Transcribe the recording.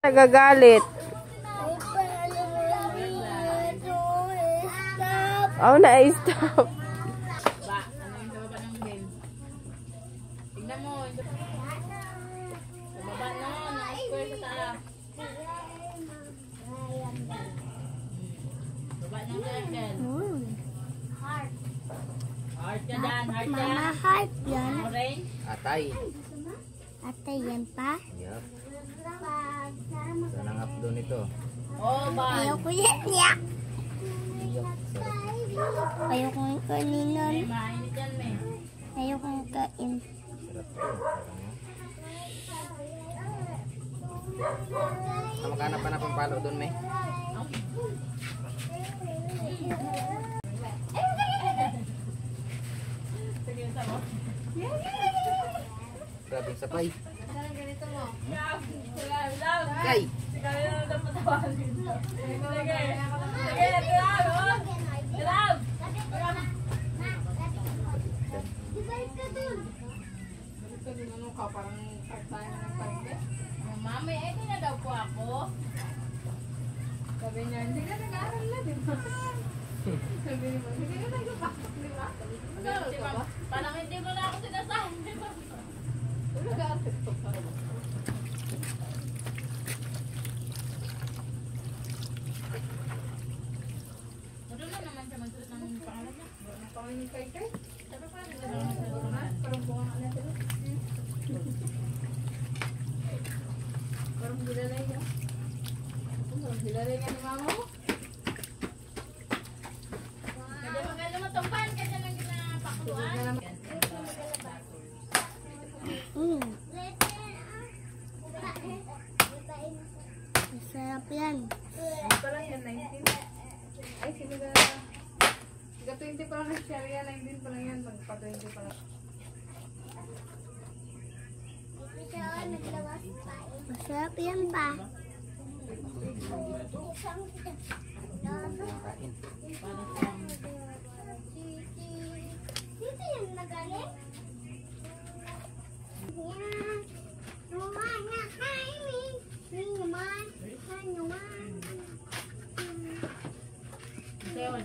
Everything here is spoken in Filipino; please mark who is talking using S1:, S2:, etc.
S1: Nagagalit. Oh, na-stop.
S2: Ba, ano yung baba ng game? Tingnan mo. Baba na, na-square sa taas. Baba ng circle. Heart ka dyan, heart ka.
S3: Mama, heart yan.
S2: Orange.
S4: Atay.
S3: Atay yan pa.
S4: Yup. Sanang up doon ito.
S2: Oh, ba.
S3: Ayoko yan. Yak.
S4: Yup. Sarap.
S3: Ayoko yung kanin nun.
S2: May mainit yan, may.
S3: Ayoko yung kain.
S4: Sarap to. Maghanap pa na pang palo doon, may. Grabing sapay. Kay!
S2: Mami, eh, di na daw po ako. Sabi niya, hindi ka nag-aaral na, di ba? Sabi niya, hindi ka nagpapasok, di ba? Parang hindi mo na ako sinasabi, di ba? Wala ka-asip ko pa. Ano na naman siya magsuot ng pangalan niya? Ang pangalan ni Kai Kai? Sabi pa rin na parang bunga ka natin. Parang hilalay niya. Parang hilalay niya ni mama mo. Kaya maganda matumpan kasi nang ginapakuluan.
S3: Masarap yan.
S2: Ano pa lang yan, 19? Ay, sino ka? Siga 20 pa lang nag-share yan, 19 pa lang yan. Magpa 20 pa lang.
S3: Masarap yan pa. Dito yung nagaling?
S2: Sayo,